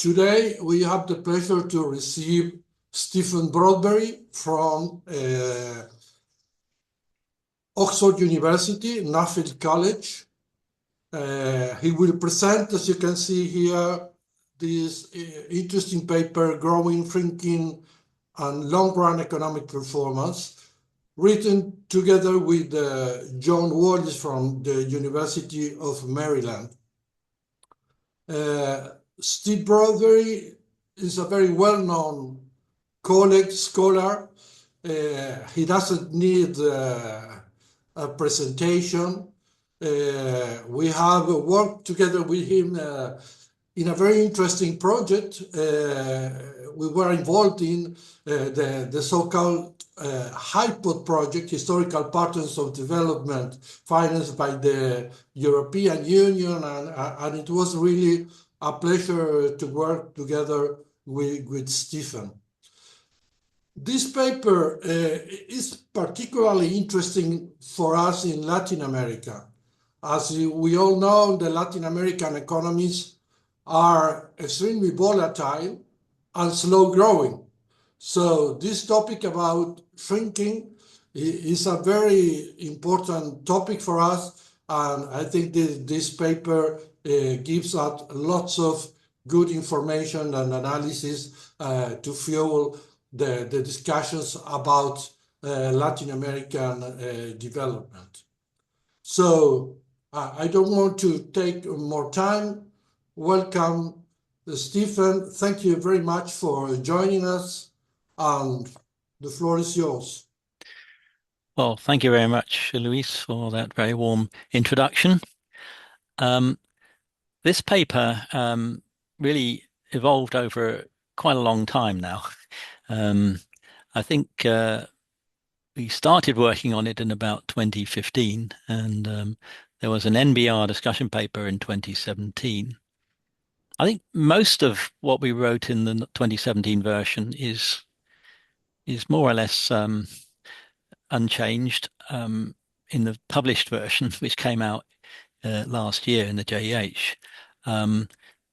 Today, we have the pleasure to receive Stephen Broadberry from Oxford University, Nuffield College. He will present, as you can see here, this interesting paper, Growing, Shrinking, and Long-Run Economic Performance, written together with John Wallis from the University of Maryland. Steve Broadberry is a very well-known college scholar. He doesn't need a presentation. We have worked together with him in a very interesting project. We were involved in the so-called HIPOD project, Historical Patterns of Development, financed by the European Union, and it was really a pleasure to work together with Stephen. This paper is particularly interesting for us in Latin America. As we all know, the Latin American economies are extremely volatile and slow growing. So this topic about shrinking is a very important topic for us. And I think this paper gives us lots of good information and analysis to fuel the discussions about Latin American development. So I don't want to take more time. Welcome, Stephen. Thank you very much for joining us, and the floor is yours. Well, thank you very much, Luis, for that very warm introduction. This paper really evolved over quite a long time now. I think we started working on it in about 2015, and there was an NBR discussion paper in 2017. I think most of what we wrote in the 2017 version is more or less unchanged in the published version, which came out last year in the JEH.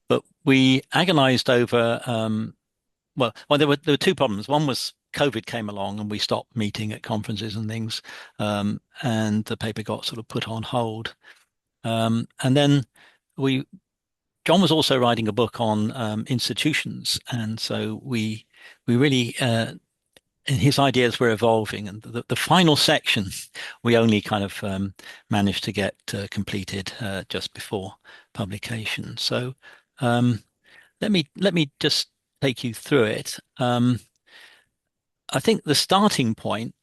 But we agonized over, well, there were two problems. One was COVID came along and we stopped meeting at conferences and things, and the paper got sort of put on hold. And then John was also writing a book on institutions, and so we really and his ideas were evolving, and the final section we only kind of managed to get completed just before publication. So let me just take you through it. I think the starting point,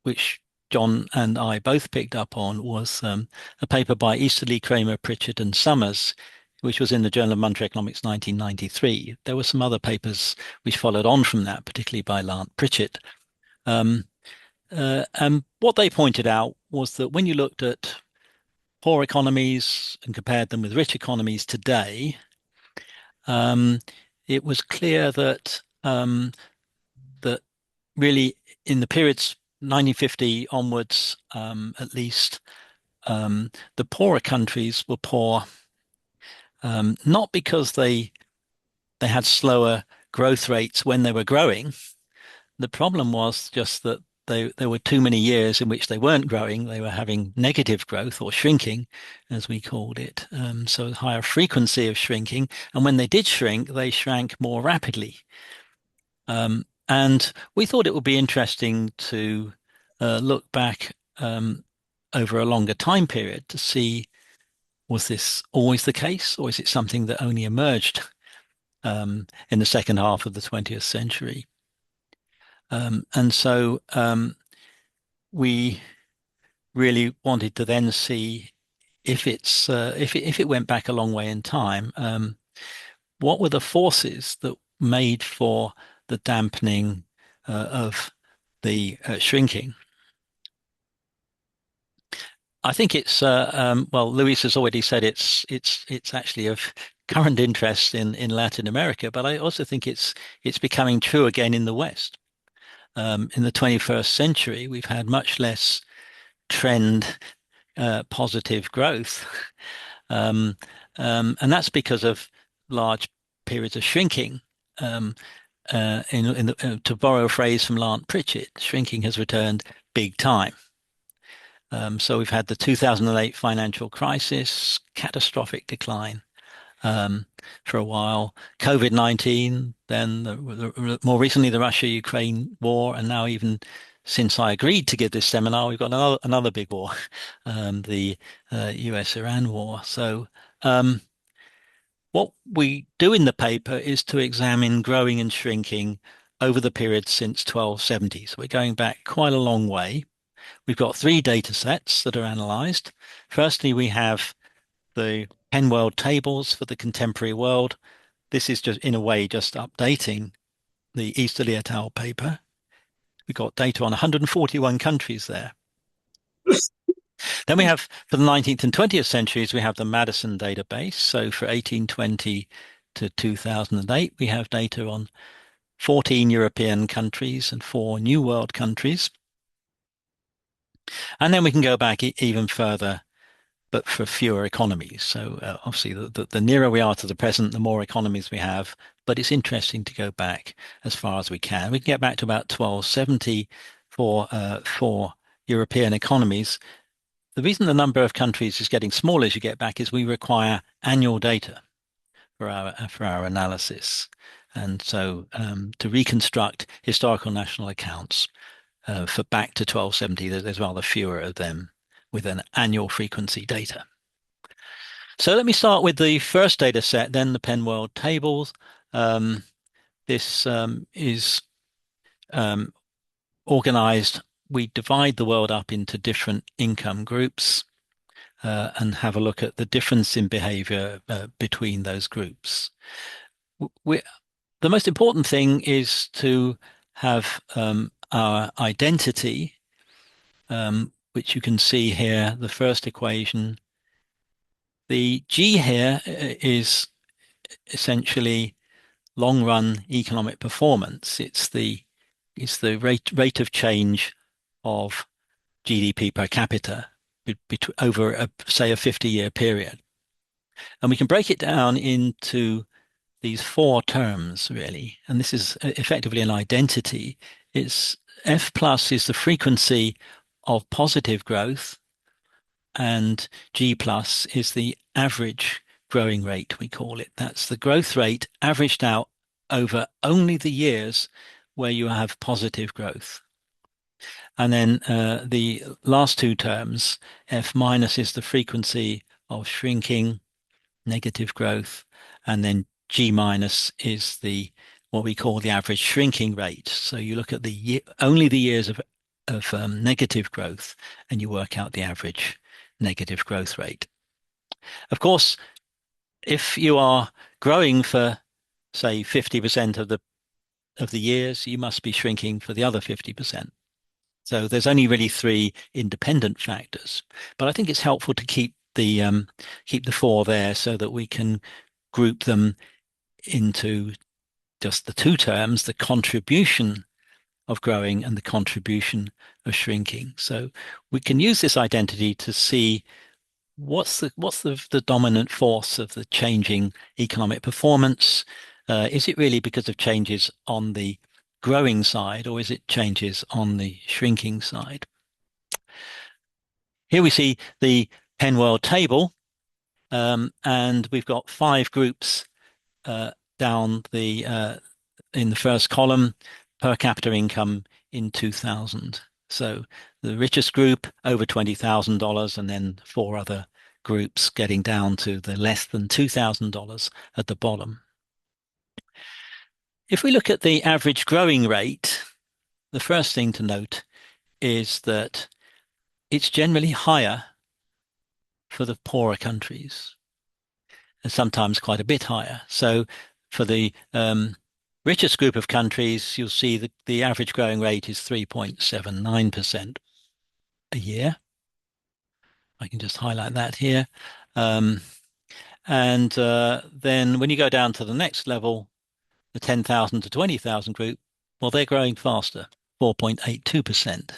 which John and I both picked up on, was a paper by Easterly, Kramer, Pritchett, and Summers, which was in the Journal of Monetary Economics 1993. There were some other papers which followed on from that, particularly by Lance Pritchett. And what they pointed out was that when you looked at poor economies and compared them with rich economies today, it was clear that that really in the periods 1950 onwards, at least, the poorer countries were poor not because they had slower growth rates when they were growing. The problem was just that there were too many years in which they weren't growing. They were having negative growth, or shrinking, as we called it. So higher frequency of shrinking. And when they did shrink, they shrank more rapidly. And we thought it would be interesting to look back over a longer time period to see, was this always the case, or is it something that only emerged in the second half of the 20th century? And so we really wanted to then see if it went back a long way in time, what were the forces that made for the dampening of the shrinking? I think it's well, Luis has already said it's actually of current interest in Latin America, but I also think it's becoming true again in the West. In the 21st century, we've had much less trend positive growth, and that's because of large periods of shrinking. To borrow a phrase from Lance Pritchett, shrinking has returned big time. So we've had the 2008 financial crisis, catastrophic decline for a while, COVID-19, then more recently the Russia-Ukraine war, and now even since I agreed to give this seminar, we've got another big war, the US-Iran war. So what we do in the paper is to examine growing and shrinking over the period since 1270. So we're going back quite a long way. We've got 3 data sets that are analyzed. Firstly, we have the Penn World tables for the contemporary world. This is just, in a way, just updating the Easterly et al. Paper. We've got data on 141 countries there. Then we have, for the 19th and 20th centuries, we have the Madison database. So for 1820 to 2008, we have data on 14 European countries and 4 New World countries. And then we can go back even further, but for fewer economies. So obviously, the nearer we are to the present, the more economies we have. But it's interesting to go back as far as we can. We can get back to about 1270 for European economies. The reason the number of countries is getting smaller as you get back is we require annual data for our analysis. And so to reconstruct historical national accounts for back to 1270, there's rather fewer of them with an annual frequency data. So let me start with the first data set, then the Penn World tables. This is organized. We divide the world up into different income groups and have a look at the difference in behavior between those groups. The most important thing is to have our identity, which you can see here, the first equation. The G here is essentially long-run economic performance. It's the rate of change of GDP per capita over, say, a 50-year period. And we can break it down into these 4 terms, really. And this is effectively an identity. It's F plus is the frequency of positive growth, and G plus is the average growing rate, we call it. That's the growth rate averaged out over only the years where you have positive growth. And then the last 2 terms, F minus is the frequency of shrinking, negative growth, and then G minus is what we call the average shrinking rate. So you look at only the years of negative growth, and you work out the average negative growth rate. Of course, if you are growing for, say, 50% of the years, you must be shrinking for the other 50%. So there's only really 3 independent factors. But I think it's helpful to keep the 4 there so that we can group them into just the 2 terms, the contribution of growing and the contribution of shrinking. So we can use this identity to see what's the dominant force of the changing economic performance. Is it really because of changes on the growing side, or is it changes on the shrinking side? Here we see the Penn World table, and we've got 5 groups down in the first column, per capita income in 2000. So the richest group over $20,000, and then 4 other groups getting down to the less than $2,000 at the bottom. If we look at the average growing rate, the first thing to note is that it's generally higher for the poorer countries, and sometimes quite a bit higher. So for the richest group of countries, you'll see that the average growing rate is 3.79% a year. I can just highlight that here. And then when you go down to the next level, the 10,000 to 20,000 group, well, they're growing faster, 4.82%.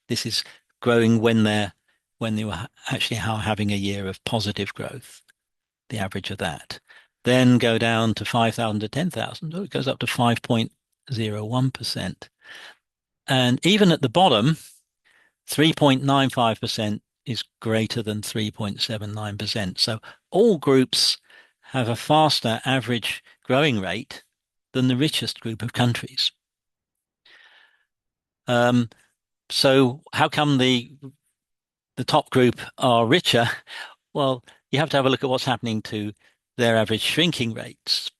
This is growing when they were actually having a year of positive growth, the average of that. then go down to 5,000 to 10,000. Oh, it goes up to 5.01%. And even at the bottom, 3.95% is greater than 3.79%. So all groups have a faster average growing rate than the richest group of countries. So how come the top group are richer? Well, you have to have a look at what's happening to their average shrinking rates.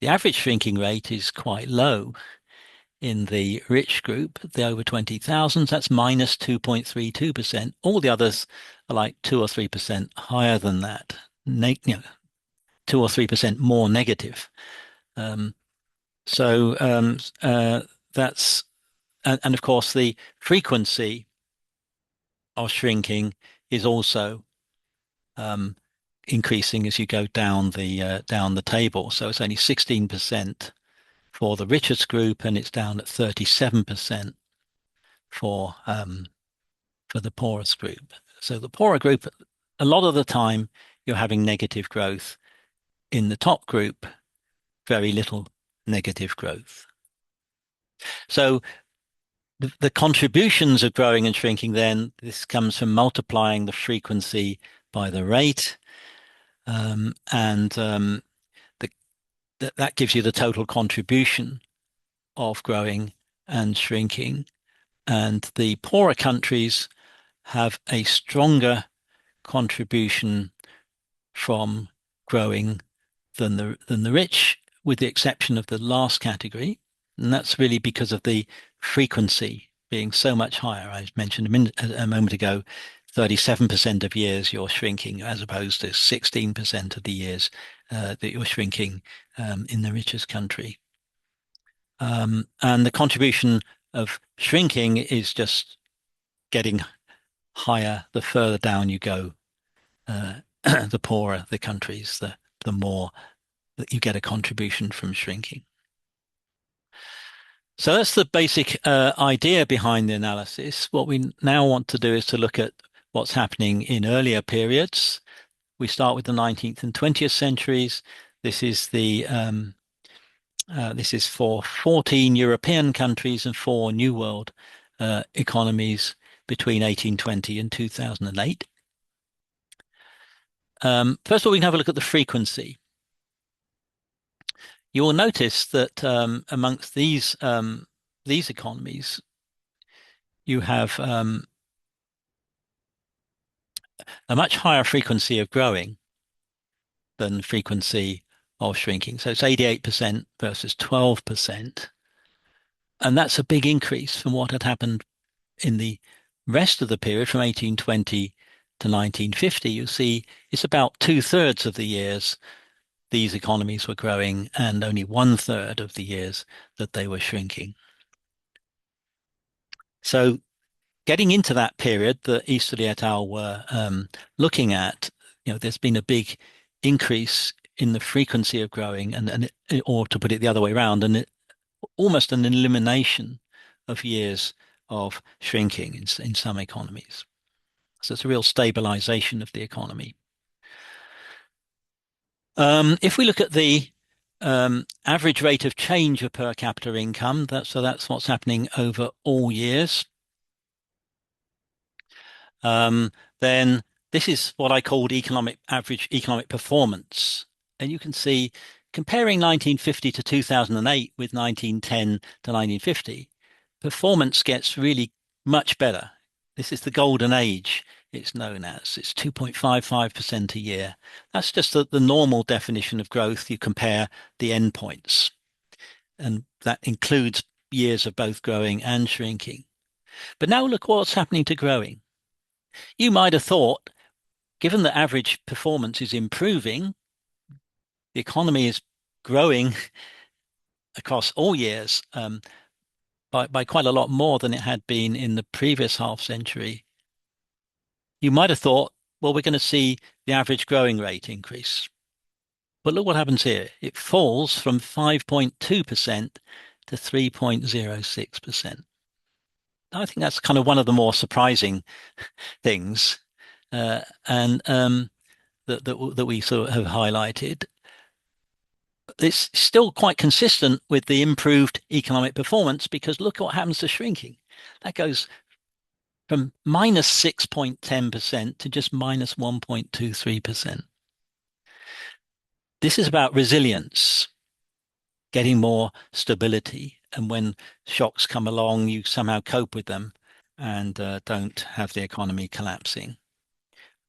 The average shrinking rate is quite low in the rich group, the over 20,000, that's minus 2.32%. All the others are like 2 or 3% higher than that, 2 or 3% more negative. That's, and of course, the frequency of shrinking is also increasing as you go down the table. So it's only 16% for the richest group, and it's down at 37% for the poorest group. So the poorer group, a lot of the time, you're having negative growth. In the top group, very little negative growth. So the contributions of growing and shrinking, then, this comes from multiplying the frequency by the rate, that gives you the total contribution of growing and shrinking. And the poorer countries have a stronger contribution from growing than the rich, with the exception of the last category. And that's really because of the frequency being so much higher. I mentioned a moment ago, 37% of years you're shrinking, as opposed to 16% of the years that you're shrinking in the richest country. And the contribution of shrinking is just getting higher the further down you go. The poorer the countries, the more that you get a contribution from shrinking. So that's the basic idea behind the analysis. What we now want to do is to look at what's happening in earlier periods. We start with the 19th and 20th centuries. This is for 14 European countries and 4 New World economies between 1820 and 2008. First of all, we can have a look at the frequency. You will notice that amongst these economies, you have a much higher frequency of growing than frequency of shrinking. So it's 88% versus 12%. And that's a big increase from what had happened in the rest of the period from 1820 to 1950. You see, it's about 2/3 of the years these economies were growing and only 1/3 of the years that they were shrinking. So getting into that period that Easterly et al. Were looking at, there's been a big increase in the frequency of growing, or to put it the other way around, and almost an elimination of years of shrinking in some economies. So it's a real stabilization of the economy. If we look at the average rate of change of per capita income, that's what's happening over all years. Then this is what I called average economic performance. And you can see, comparing 1950 to 2008 with 1910 to 1950, performance gets really much better. This is the golden age, it's known as. It's 2.55% a year. That's just the normal definition of growth. You compare the endpoints, and that includes years of both growing and shrinking. But now look what's happening to growing. You might have thought, given that average performance is improving, the economy is growing across all years by quite a lot more than it had been in the previous half century. You might have thought, well, we're going to see the average growing rate increase. But look what happens here. It falls from 5.2% to 3.06%. I think that's kind of one of the more surprising things. And that we sort of have highlighted, it's still quite consistent with the improved economic performance, because look what happens to shrinking. That goes from minus 6.10% to just minus 1.23%. This is about resilience, getting more stability. And when shocks come along, you somehow cope with them and don't have the economy collapsing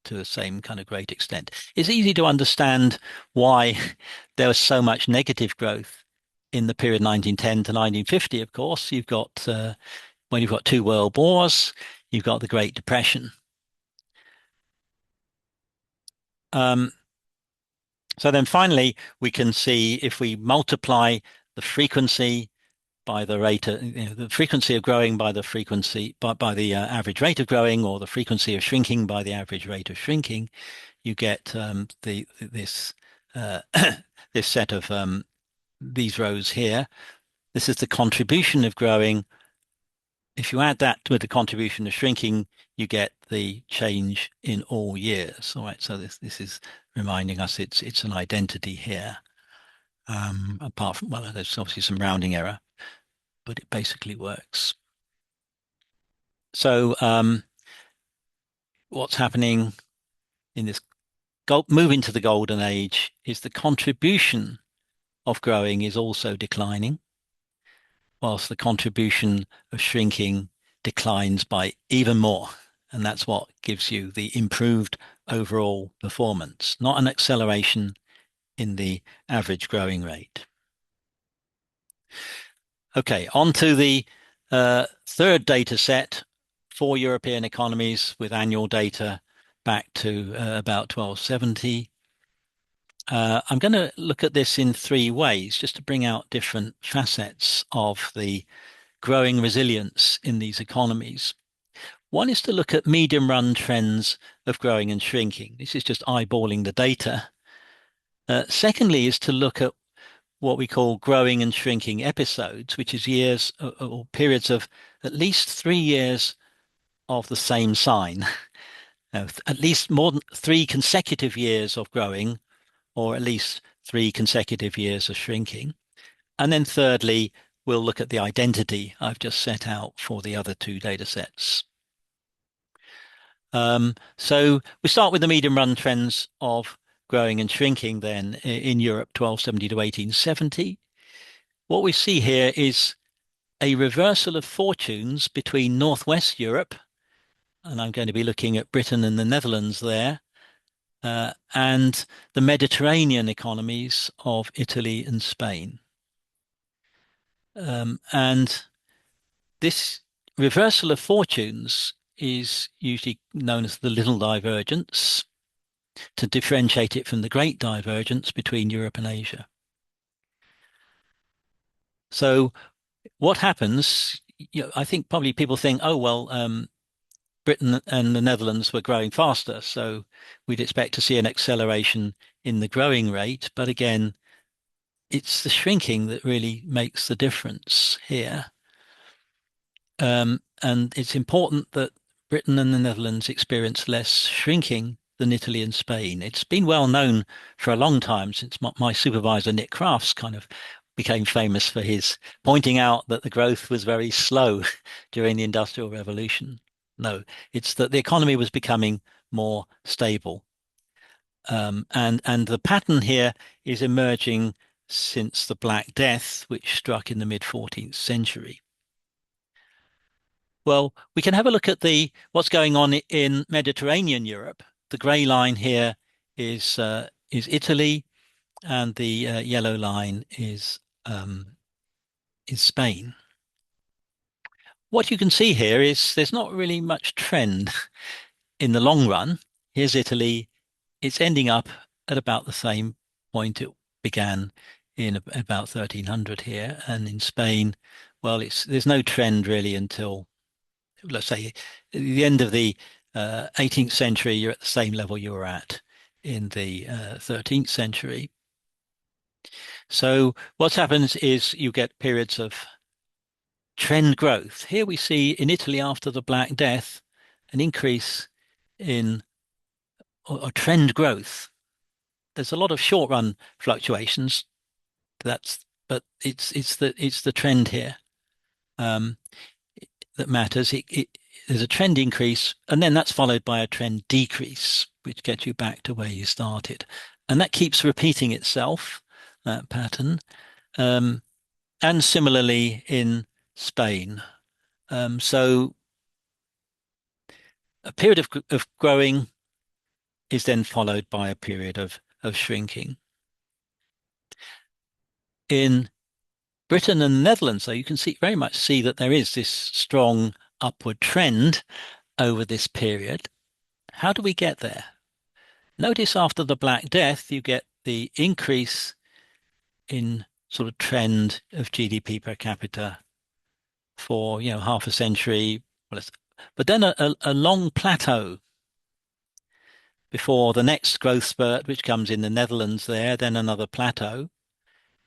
to the same kind of great extent. It's easy to understand why there was so much negative growth in the period 1910 to 1950. Of course, you've got when you've got two world wars, you've got the Great Depression. So then finally, we can see if we multiply the frequency by the rate of, the frequency of growing by the frequency by the average rate of growing, or the frequency of shrinking by the average rate of shrinking, you get this this set of these rows here. This is the contribution of growing. If you add that with the contribution of shrinking, you get the change in all years. All right, so this is reminding us it's an identity here. Apart from, well, there's obviously some rounding error, but it basically works. So what's happening in this move into the golden age is the contribution of growing is also declining, whilst the contribution of shrinking declines by even more. And that's what gives you the improved overall performance, not an acceleration in the average growing rate. Okay, on to the third data set for European economies with annual data back to about 1270. I'm going to look at this in three ways, just to bring out different facets of the growing resilience in these economies. One is to look at medium run trends of growing and shrinking. This is just eyeballing the data. Secondly is to look at what we call growing and shrinking episodes, which is years or periods of at least 3 years of the same sign. At least more than 3 consecutive years of growing, or at least 3 consecutive years of shrinking. And then thirdly, we'll look at the identity I've just set out for the other two data sets. So we start with the medium run trends of growing and shrinking then in Europe, 1270 to 1870. What we see here is a reversal of fortunes between Northwest Europe, and I'm going to be looking at Britain and the Netherlands there, and the Mediterranean economies of Italy and Spain. And this reversal of fortunes is usually known as the little divergence, to differentiate it from the great divergence between Europe and Asia. So what happens, I think probably people think, oh, well, Britain and the Netherlands were growing faster, so we'd expect to see an acceleration in the growing rate. But again, it's the shrinking that really makes the difference here. And it's important that Britain and the Netherlands experience less shrinking than Italy and Spain. It's been well known for a long time, since my supervisor, Nick Crafts, kind of became famous for his pointing out that the growth was very slow during the Industrial Revolution. No, it's that the economy was becoming more stable. And the pattern here is emerging since the Black Death, which struck in the mid-14th century. Well, we can have a look at what's going on in Mediterranean Europe. The grey line here is Italy, and the yellow line is Spain. What you can see here is there's not really much trend in the long run. Here's Italy. It's ending up at about the same point it began in about 1300 here. And in Spain, well, there's no trend really until, let's say, at the end of the 18th century. You're at the same level you were at in the 13th century. So what happens is you get periods of trend growth. Here we see in Italy, after the Black Death, an increase in or trend growth. There's a lot of short run fluctuations. But it's the trend here um, that matters. There's a trend increase, and then that's followed by a trend decrease, which gets you back to where you started, and that keeps repeating itself, that pattern. And similarly in Spain. So a period of growing is then followed by a period of shrinking. In Britain and the Netherlands, though, you can very much see that there is this strong upward trend over this period. How do we get there? Notice after the Black Death, you get the increase in sort of trend of GDP per capita for, half a century. But then a long plateau before the next growth spurt, which comes in the Netherlands there, then another plateau.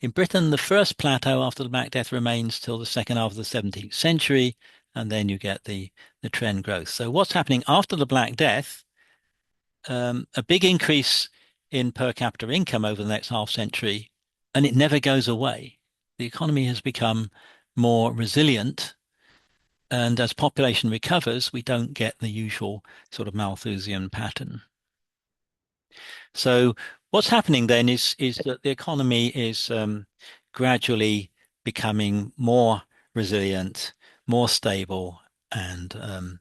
In Britain, the first plateau after the Black Death remains till the second half of the 17th century, and then you get the trend growth. So what's happening after the Black Death? A big increase in per capita income over the next half century, and it never goes away. The economy has become more resilient, and as population recovers, we don't get the usual sort of Malthusian pattern. So what's happening then is that the economy is gradually becoming more resilient, more stable, and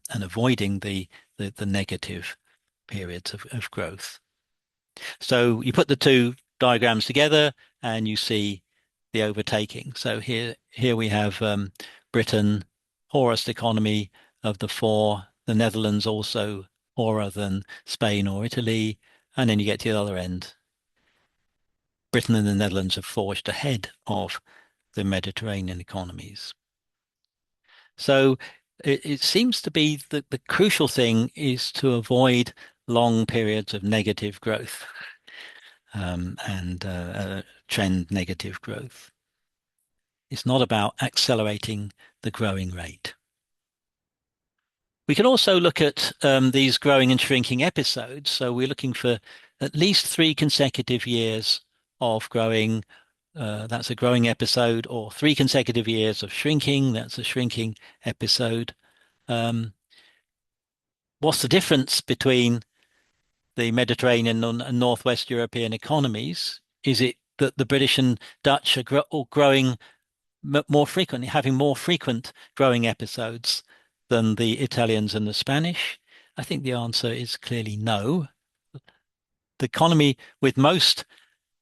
avoiding the negative periods of growth. So you put the two diagrams together and you see the overtaking. So here we have Britain, poorest economy of the four, the Netherlands also poorer than Spain or Italy, and then you get to the other end. Britain and the Netherlands have forged ahead of the Mediterranean economies. So it seems to be that the crucial thing is to avoid long periods of negative growth and trend negative growth. It's not about accelerating the growing rate. We can also look at these growing and shrinking episodes. So we're looking for at least 3 consecutive years of growing. That's a growing episode, or 3 consecutive years of shrinking. That's a shrinking episode. What's the difference between the Mediterranean and Northwest European economies? Is it that the British and Dutch are growing more frequently, having more frequent growing episodes than the Italians and the Spanish? I think the answer is clearly no. The economy with most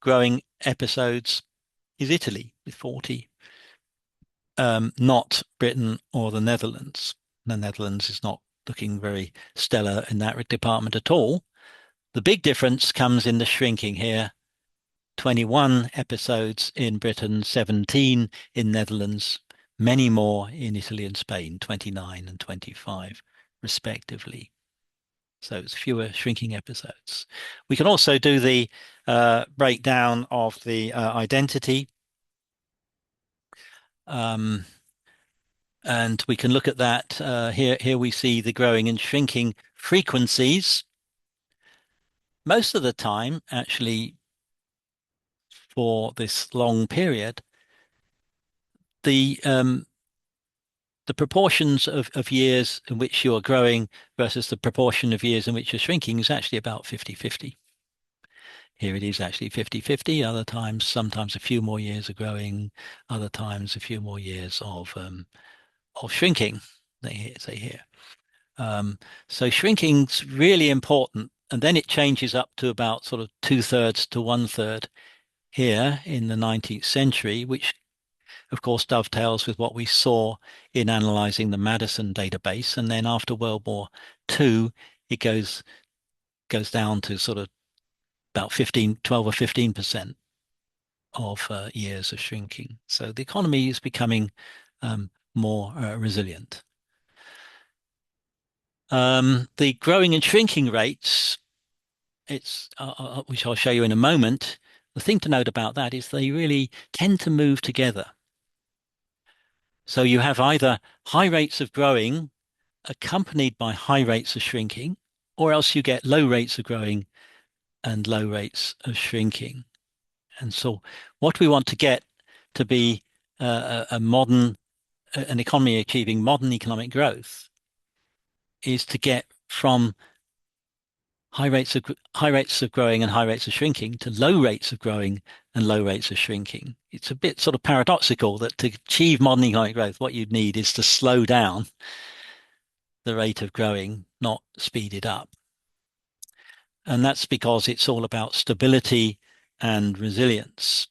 growing episodes is Italy with 40, not Britain or the Netherlands. The Netherlands is not looking very stellar in that department at all. The big difference comes in the shrinking here. 21 episodes in Britain, 17 in Netherlands, many more in Italy and Spain, 29 and 25 respectively. So it's fewer shrinking episodes. We can also do the breakdown of the identity. And we can look at that. Here we see the growing and shrinking frequencies. Most of the time, actually, for this long period, the proportions of years in which you are growing versus the proportion of years in which you're shrinking is actually about 50-50. Here it is actually 50-50. Other times, sometimes a few more years of growing, other times a few more years of shrinking, they say here. So shrinking's really important. And then it changes up to about sort of 2/3 to 1/3 here in the 19th century, which of course dovetails with what we saw in analyzing the Madison database. And then after World War II, it goes down to sort of about 12 or 15% of years of shrinking. So the economy is becoming more resilient. The growing and shrinking rates, which I'll show you in a moment. The thing to note about that is they really tend to move together. So you have either high rates of growing accompanied by high rates of shrinking, or else you get low rates of growing and low rates of shrinking. And so what we want to get to be an economy achieving modern economic growth is to get from high rates of growing and high rates of shrinking to low rates of growing and low rates of shrinking. It's a bit sort of paradoxical that to achieve modern economic growth, what you'd need is to slow down the rate of growing, not speed it up. And that's because it's all about stability and resilience.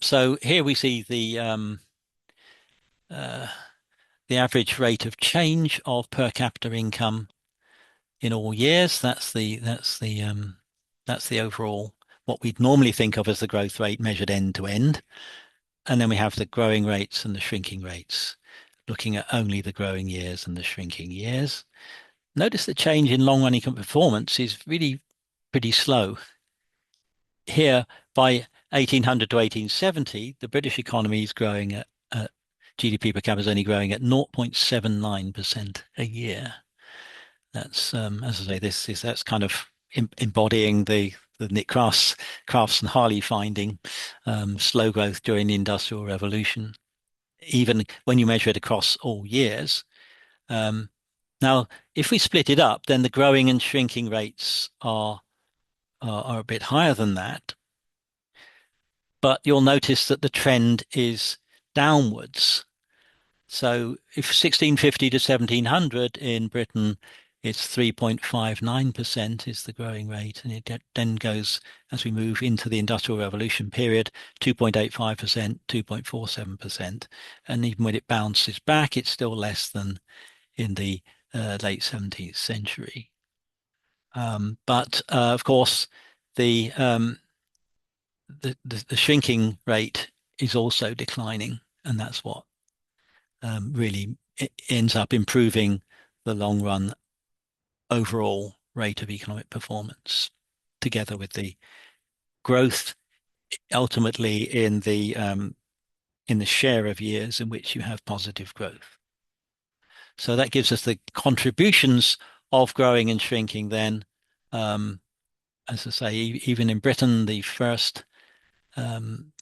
So here we see the average rate of change of per capita income in all years. That's the overall what we'd normally think of as the growth rate measured end to end. And then we have the growing rates and the shrinking rates, looking at only the growing years and the shrinking years. Notice the change in long run economic performance is really pretty slow. Here, by 1800 to 1870, the British economy is growing at GDP per capita is only growing at 0.79% a year. That's, as I say, that's kind of embodying the Nick Crafts and Harley finding, slow growth during the Industrial Revolution, even when you measure it across all years. Now, if we split it up, then the growing and shrinking rates are a bit higher than that. But you'll notice that the trend is downwards. So if 1650 to 1700 in Britain, it's 3.59% is the growing rate. And it then goes, as we move into the Industrial Revolution period, 2.85%, 2.47%. And even when it bounces back, it's still less than in the late 17th century. But of course, the shrinking rate is also declining, and that's what really ends up improving the long run overall rate of economic performance, together with the growth ultimately in the share of years in which you have positive growth. So that gives us the contributions of growing and shrinking then. As I say, even in Britain, the first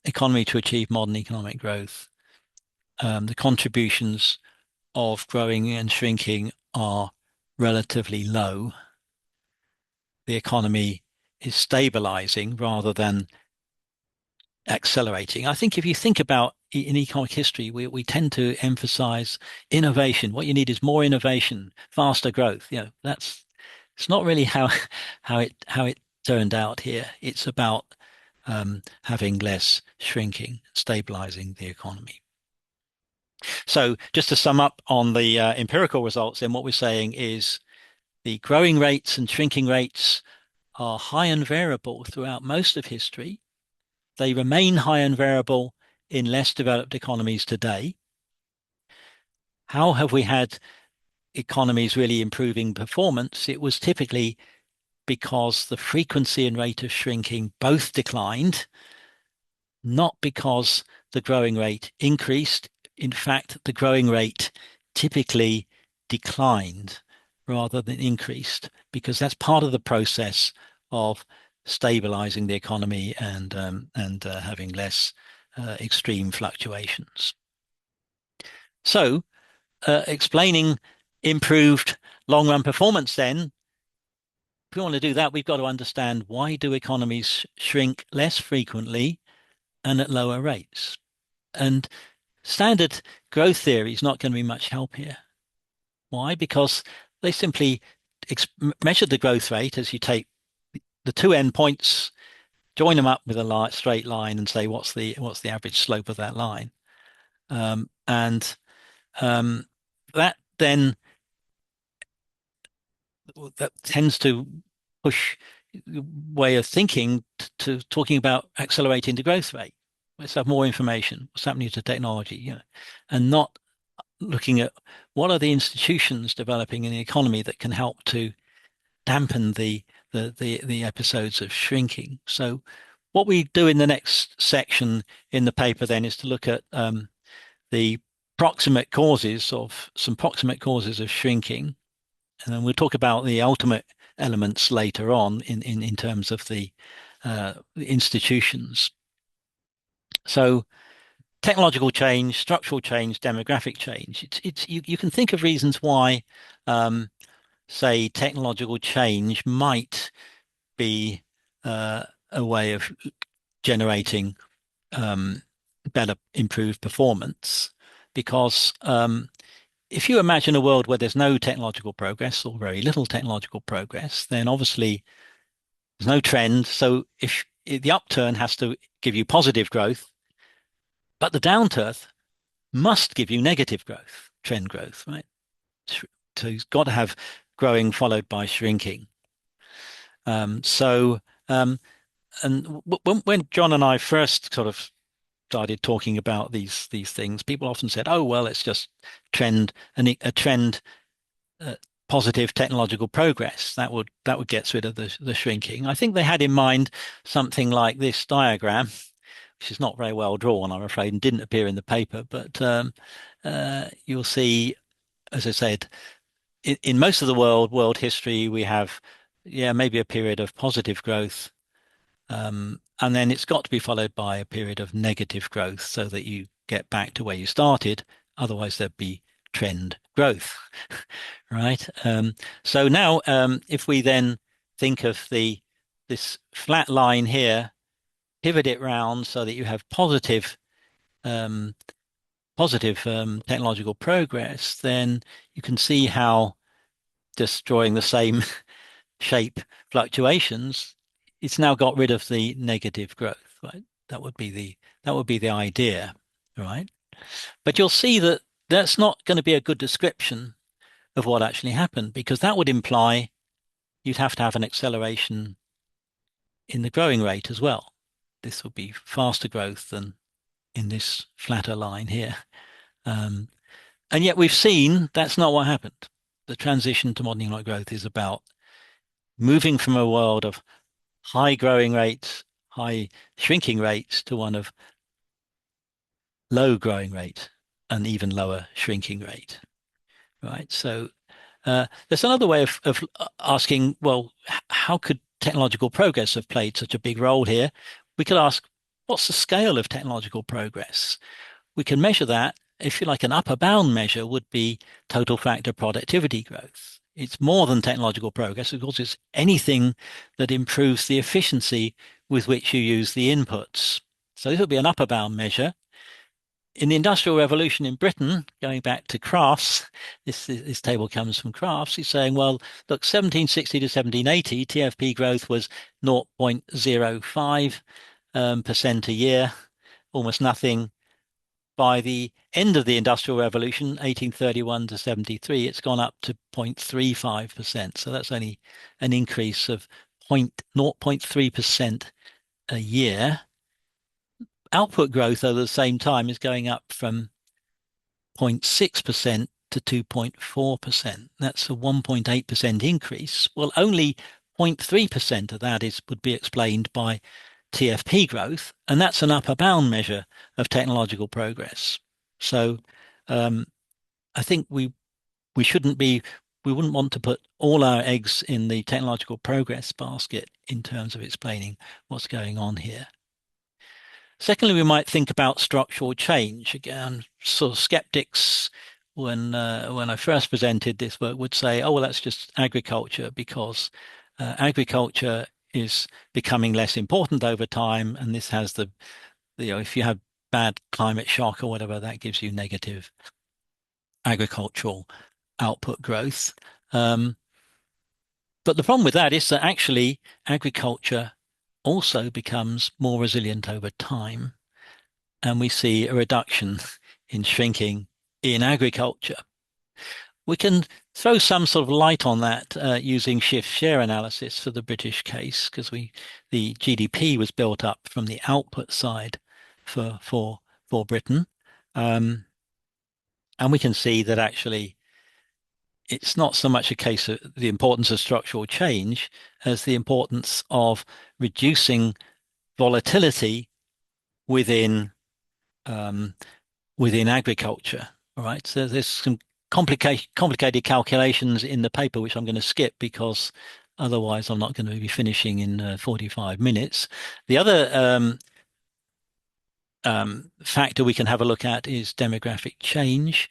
economy to achieve modern economic growth, the contributions of growing and shrinking are relatively low. The economy is stabilizing rather than accelerating. I think if you think about in economic history, we tend to emphasize innovation. What you need is more innovation, faster growth. It's not really how it turned out here. It's about having less shrinking, stabilizing the economy. So just to sum up on the empirical results, then what we're saying is the growing rates and shrinking rates are high and variable throughout most of history. They remain high and variable in less developed economies today. How have we had economies really improving performance? It was typically because the frequency and rate of shrinking both declined, not because the growing rate increased. In fact, the growing rate typically declined rather than increased, because that's part of the process of stabilizing the economy and having less extreme fluctuations. So, explaining improved long-run performance then, if we want to do that, we've got to understand, why do economies shrink less frequently and at lower rates? And standard growth theory is not going to be much help here. Why? Because they simply measure the growth rate as you take the two endpoints, join them up with a straight line, and say what's the average slope of that line, and that then that tends to push way of thinking to talking about accelerating the growth rate. Let's have more information. What's happening to technology? And not looking at what are the institutions developing in the economy that can help to dampen the episodes of shrinking. So what we do in the next section in the paper then is to look at the proximate causes of shrinking, and then we'll talk about the ultimate elements later on in terms of the institutions. So technological change, structural change, demographic change. You can think of reasons why, say, technological change might be a way of generating better, improved performance. Because if you imagine a world where there's no technological progress or very little technological progress, then obviously there's no trend. So if the upturn has to give you positive growth, but the downturn must give you negative growth, trend growth, right? So you've got to have growing followed by shrinking. And when John and I first sort of started talking about these things, people often said, "Oh, well, it's just trend and a trend, positive technological progress that would get rid of the shrinking." I think they had in mind something like this diagram, which is not very well drawn, I'm afraid, and didn't appear in the paper. But you'll see, as I said, in most of the world history, we have, maybe a period of positive growth. And then it's got to be followed by a period of negative growth so that you get back to where you started. Otherwise, there'd be trend growth, right? So now, if we then think of this flat line here, pivot it round so that you have positive technological progress, then you can see how just drawing the same shape fluctuations, it's now got rid of the negative growth, right? That would be the idea, right? But you'll see that that's not going to be a good description of what actually happened, because that would imply you'd have to have an acceleration in the growing rate as well. This would be faster growth than in this flatter line here. And yet we've seen that's not what happened. The transition to modern economic growth is about moving from a world of high growing rates, high shrinking rates, to one of low growing rate and even lower shrinking rate, right? So there's another way of asking, well, how could technological progress have played such a big role here? We could ask, what's the scale of technological progress? We can measure that. If you like, an upper bound measure would be total factor productivity growth. It's more than technological progress. Of course, it's anything that improves the efficiency with which you use the inputs. So this would be an upper bound measure. In the Industrial Revolution in Britain, going back to Crafts, this table comes from Crafts, he's saying, well, look, 1760 to 1780, TFP growth was 0.05% a year, almost nothing. By the end of the Industrial Revolution, 1831 to 73, it's gone up to 0.35%. So that's only an increase of 0.3% a year. Output growth over the same time is going up from 0.6% to 2.4%. That's a 1.8% increase. Well, only 0.3% of that would be explained by TFP growth, and that's an upper bound measure of technological progress. So I think we wouldn't want to put all our eggs in the technological progress basket in terms of explaining what's going on here. Secondly, we might think about structural change. Again, sort of skeptics, when I first presented this work, would say, oh, well, that's just agriculture, because agriculture is becoming less important over time, and this has if you have bad climate shock or whatever, that gives you negative agricultural output growth. But the problem with that is that actually agriculture also becomes more resilient over time, and we see a reduction in shrinking in agriculture. We can throw some sort of light on that using shift share analysis for the British case, because the GDP was built up from the output side for Britain, and we can see that actually it's not so much a case of the importance of structural change as the importance of reducing volatility within agriculture. All right, so there's some complicated calculations in the paper, which I'm going to skip because otherwise I'm not going to be finishing in 45 minutes. The other factor we can have a look at is demographic change.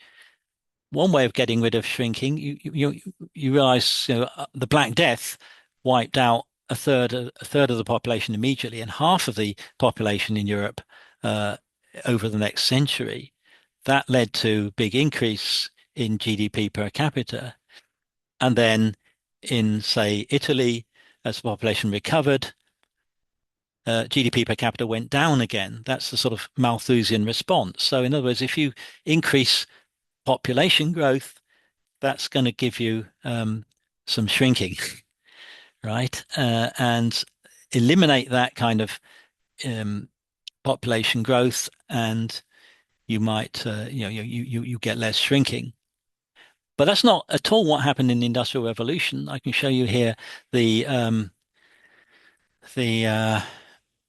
One way of getting rid of shrinking, you realize, the Black Death wiped out a third of the population immediately, and half of the population in Europe over the next century. That led to big increase in GDP per capita, and then in, say, Italy, as the population recovered, GDP per capita went down again. That's the sort of Malthusian response. So, in other words, if you increase population growth, that's going to give you some shrinking, right? And eliminate that kind of population growth, and you might, you get less shrinking. But that's not at all what happened in the Industrial Revolution. I can show you here the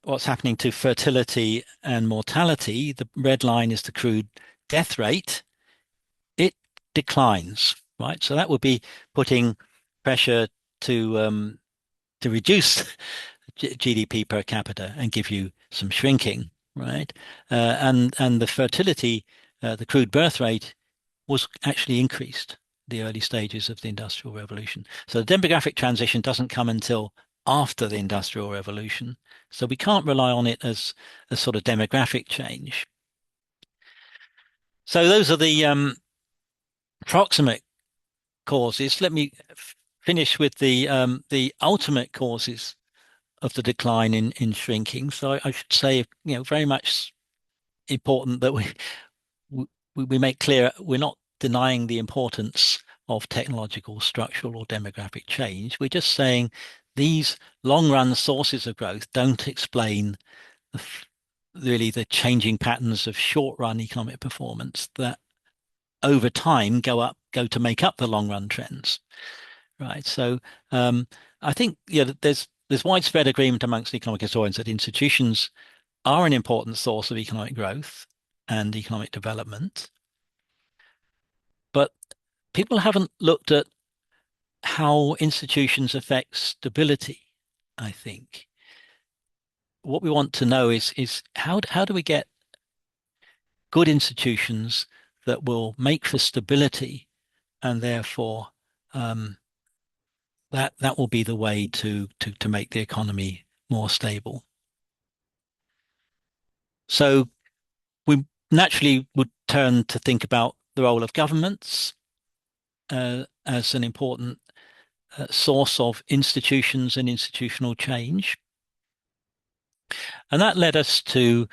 what's happening to fertility and mortality. The red line is the crude death rate. It declines, right? So that would be putting pressure to reduce GDP per capita and give you some shrinking, right? And the fertility, the crude birth rate, was actually increased the early stages of the Industrial Revolution. So the demographic transition doesn't come until after the Industrial Revolution. So we can't rely on it as a sort of demographic change. So those are the proximate causes. Let me finish with the ultimate causes of the decline in shrinking. So I should say, very much important that we make clear we're not denying the importance of technological, structural, or demographic change. We're just saying these long-run sources of growth don't explain really the changing patterns of short-run economic performance that over time go to make up the long-run trends, right? So I think there's widespread agreement amongst economic historians that institutions are an important source of economic growth and economic development. But people haven't looked at how institutions affect stability, I think. What we want to know is how do we get good institutions that will make for stability, and therefore that will be the way to make the economy more stable. So we naturally would turn to think about the role of governments as an important source of institutions and institutional change. And that led us to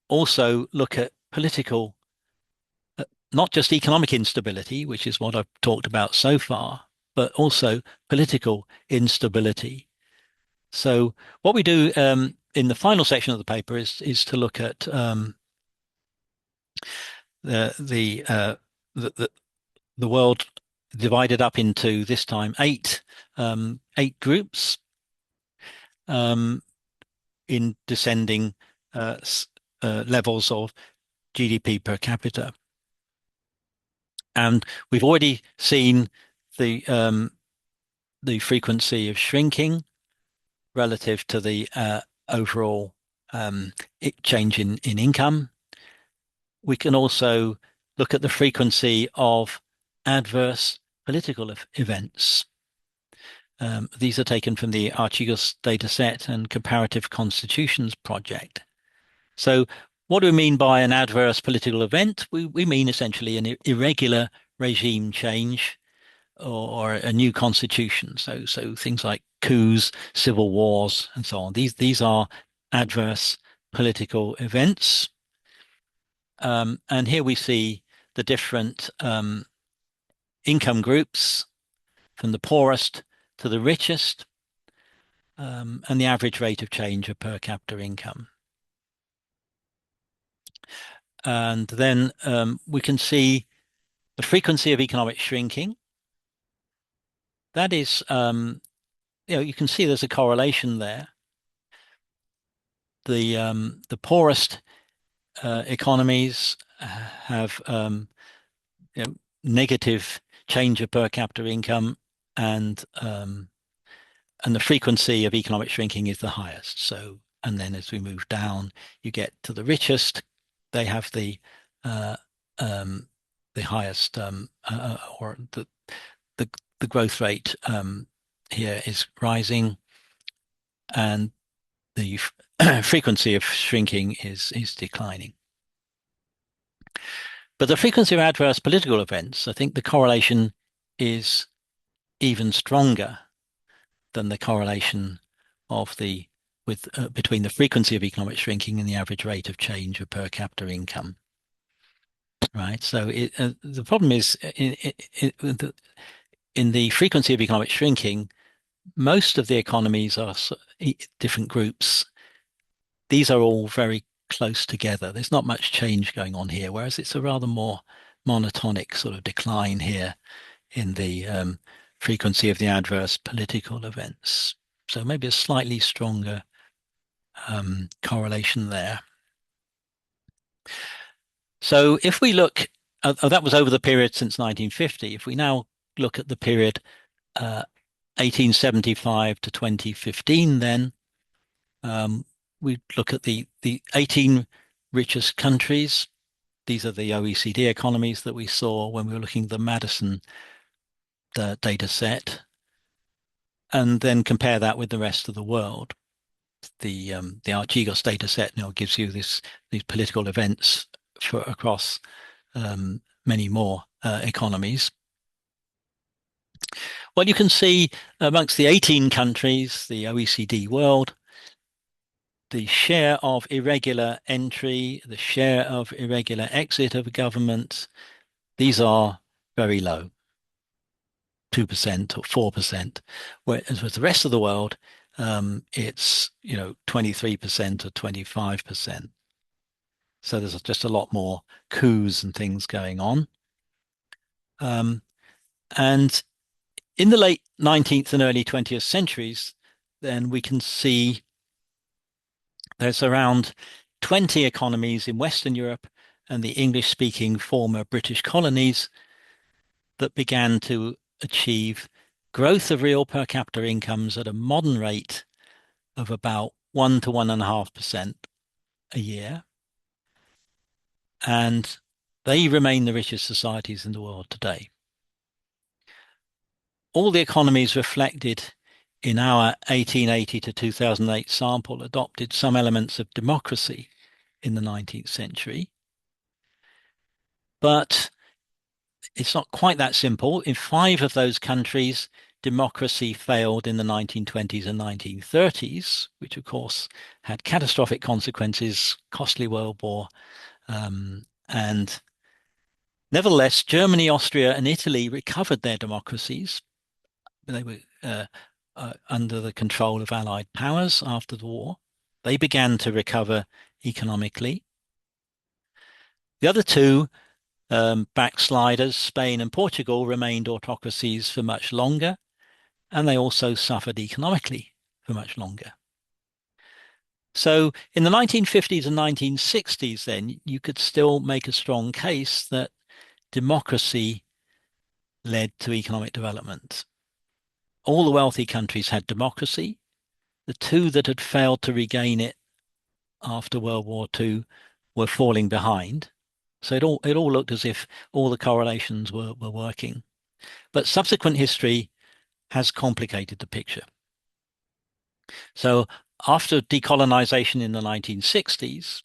also look at political, not just economic instability, which is what I've talked about so far, but also political instability. So what we do in the final section of the paper is to look at the world divided up into, this time, eight groups in descending levels of GDP per capita. And we've already seen the frequency of shrinking relative to the overall change in income. We can also look at the frequency of adverse political events. These are taken from the Archegos dataset and Comparative Constitutions project. So what do we mean by an adverse political event? We mean essentially an irregular regime change or a new constitution. So things like coups, civil wars, and so on. These are adverse political events. And here we see the different income groups, from the poorest to the richest, and the average rate of change of per capita income. And then we can see the frequency of economic shrinking. That is, you can see there's a correlation there. The poorest economies have negative change of per capita income, and the frequency of economic shrinking is the highest. So, and then as we move down, you get to the richest. They have the highest or the growth rate here is rising, and the frequency of shrinking is declining. But the frequency of adverse political events, I think the correlation is even stronger than the correlation of between the frequency of economic shrinking and the average rate of change of per capita income. Right. So the problem is in the frequency of economic shrinking, most of the economies are different groups. These are all very close together. There's not much change going on here, whereas it's a rather more monotonic sort of decline here in the frequency of the adverse political events. So maybe a slightly stronger correlation there. So if we look, that was over the period since 1950. If we now look at the period 1875 to 2015, then we look at the 18 richest countries. These are the OECD economies that we saw when we were looking at the Madison data set, and then compare that with the rest of the world. The Archegos data set gives you these political events across many more economies. Well, you can see amongst the 18 countries, the OECD world, the share of irregular entry, the share of irregular exit of a government, these are very low, 2% or 4%, whereas with the rest of the world, it's 23% or 25%. So there's just a lot more coups and things going on. And in the late 19th and early 20th centuries, then we can see there's around 20 economies in Western Europe and the English-speaking former British colonies that began to achieve growth of real per capita incomes at a modern rate of about 1 to 1.5% a year. And they remain the richest societies in the world today. All the economies reflected in our 1880 to 2008 sample adopted some elements of democracy in the 19th century. But it's not quite that simple. In 5 of those countries, democracy failed in the 1920s and 1930s, which of course had catastrophic consequences, costly world war. And nevertheless, Germany, Austria, and Italy recovered their democracies. They were under the control of Allied powers after the war. They began to recover economically. The other 2 backsliders, Spain and Portugal, remained autocracies for much longer, and they also suffered economically for much longer. So in the 1950s and 1960s, then, you could still make a strong case that democracy led to economic development. All the wealthy countries had democracy. The 2 that had failed to regain it after World War II were falling behind. So it all looked as if all the correlations were working. But subsequent history has complicated the picture. So after decolonization in the 1960s,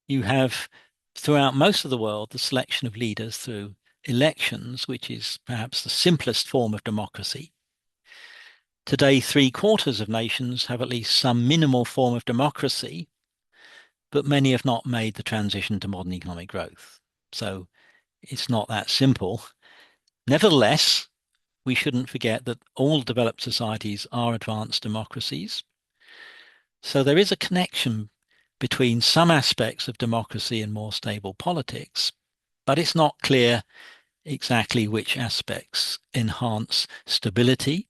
you have throughout most of the world the selection of leaders through elections, which is perhaps the simplest form of democracy. Today, 3/4 of nations have at least some minimal form of democracy, but many have not made the transition to modern economic growth. So it's not that simple. Nevertheless, we shouldn't forget that all developed societies are advanced democracies. So there is a connection between some aspects of democracy and more stable politics, but it's not clear exactly which aspects enhance stability,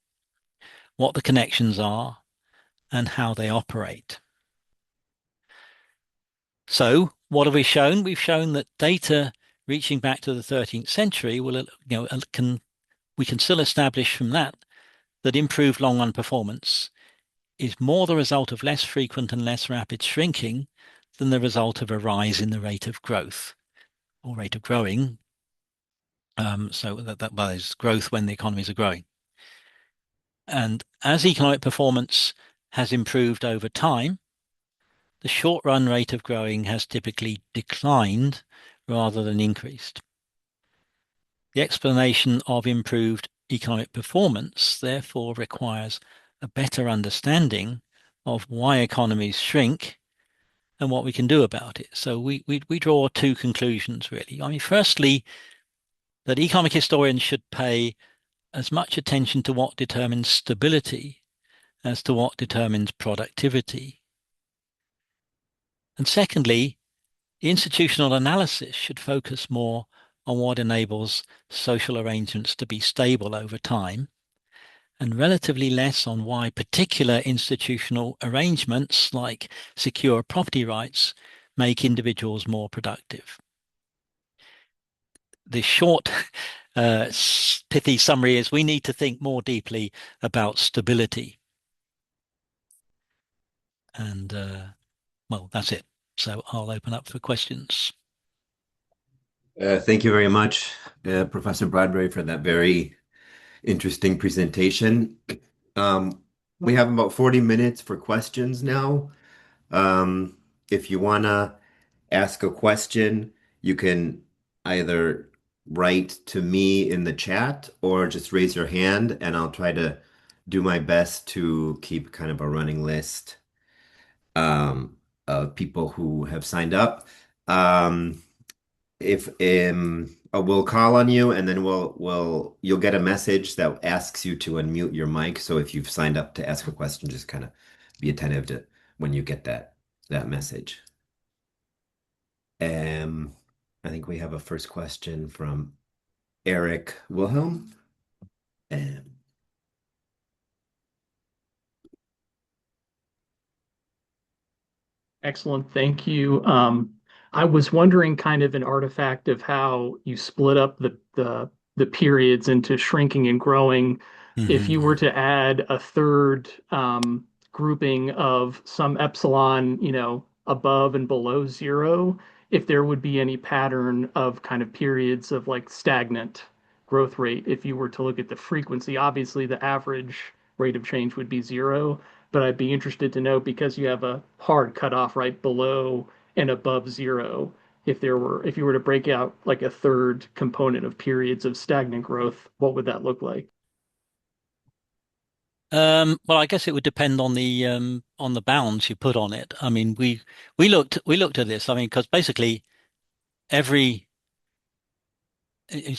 what the connections are, and how they operate. So what have we shown? We've shown that data reaching back to the 13th century, we can still establish from that improved long run performance is more the result of less frequent and less rapid shrinking than the result of a rise in the rate of growth or rate of growing. So that is growth when the economies are growing. And as economic performance has improved over time, the short run rate of growing has typically declined rather than increased. The explanation of improved economic performance therefore requires a better understanding of why economies shrink and what we can do about it. So we draw two conclusions, really. I mean, firstly, that economic historians should pay as much attention to what determines stability as to what determines productivity. And secondly, the institutional analysis should focus more on what enables social arrangements to be stable over time, and relatively less on why particular institutional arrangements like secure property rights make individuals more productive. The short, pithy summary is we need to think more deeply about stability. And, well, that's it. So I'll open up for questions. Thank you very much, Professor Broadberry, for that very interesting presentation. We have about 40 minutes for questions now. If you want to ask a question, you can either write to me in the chat or just raise your hand, and I'll try to do my best to keep kind of a running list of people who have signed up. If we'll call on you, and then you'll get a message that asks you to unmute your mic. So if you've signed up to ask a question, just kind of be attentive to when you get that message. I think we have a first question from Eric Wilhelm. Excellent, thank you. I was wondering, kind of an artifact of how you split up the periods into shrinking and growing. If you were to add a third grouping of some epsilon, above and below zero, if there would be any pattern of kind of periods of like stagnant growth rate. If you were to look at the frequency, obviously the average rate of change would be zero, but I'd be interested to know, because you have a hard cutoff right below and above zero, if you were to break out like a third component of periods of stagnant growth, what would that look like? Well, I guess it would depend on the bounds you put on it. I mean, we looked at this. I mean, because basically it's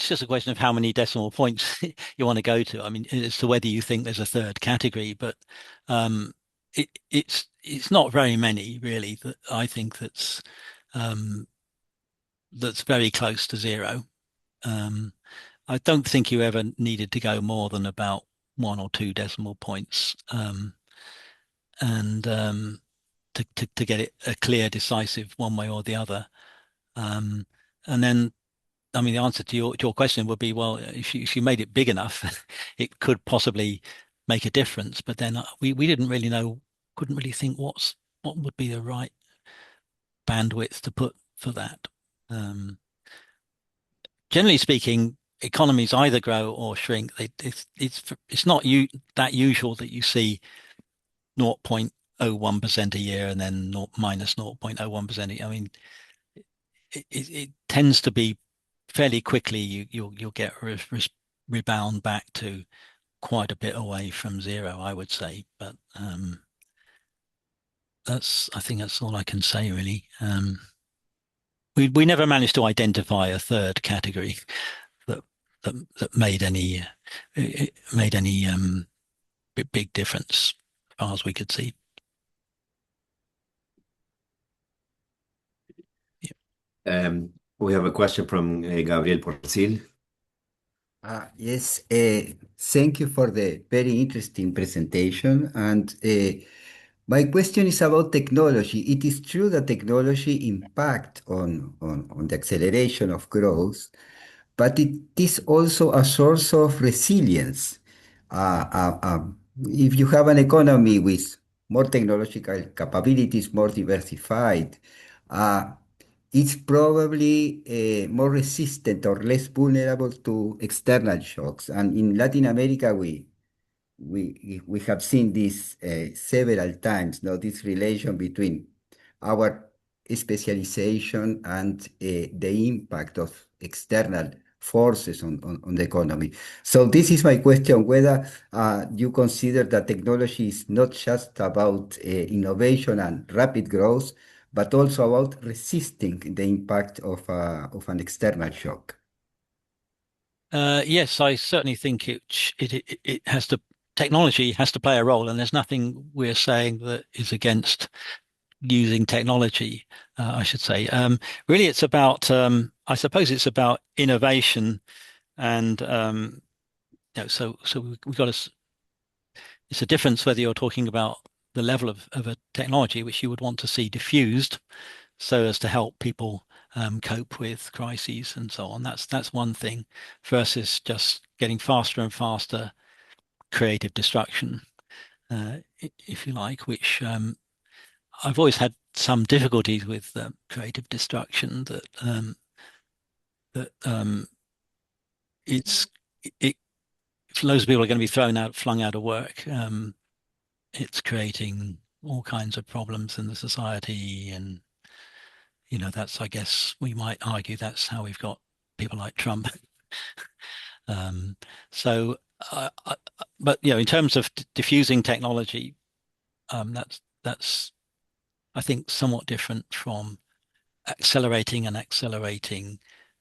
just a question of how many decimal points you want to go to. I mean, as to whether you think there's a third category, but it's not very many really that I think that's very close to zero. I don't think you ever needed to go more than about 1 or 2 decimal points, and to get it a clear, decisive one way or the other. And then, I mean, the answer to your question would be, well, if you made it big enough, it could possibly make a difference. But then we didn't really know, couldn't really think what would be the right bandwidth to put for that. Generally speaking, economies either grow or shrink. It's not that usual that you see 0.01% a year and then minus 0.01%. I mean, it tends to be fairly quickly you'll get rebound back to quite a bit away from zero, I would say. But I think that's all I can say really. We never managed to identify a third category that made any big difference as far as we could see. We have a question from Gabriel Porcil. Yes, thank you for the very interesting presentation. And My question is about technology. It is true that technology impact on the acceleration of growth, but it is also a source of resilience. If you have an economy with more technological capabilities, more diversified, uh, it's probably more resistant or less vulnerable to external shocks. And in Latin America, we have seen this several times, now this relation between our specialization and the impact of external forces on the economy. So this is my question, whether you consider that technology is not just about innovation and rapid growth, but also about resisting the impact of an external shock. Yes, I certainly think it has to, technology has to play a role, and there's nothing we're saying that is against using technology, I should say. Really, it's about, I suppose it's about innovation, and so we've got it's a difference whether you're talking about the level of a technology which you would want to see diffused so as to help people cope with crises and so on. That's one thing, versus just getting faster and faster creative destruction, if you like, which I've always had some difficulties with creative destruction. It's it loads of people are going to be flung out of work. It's creating all kinds of problems in the society, and that's, I guess we might argue, that's how we've got people like Trump. So, but in terms of diffusing technology, that's I think somewhat different from accelerating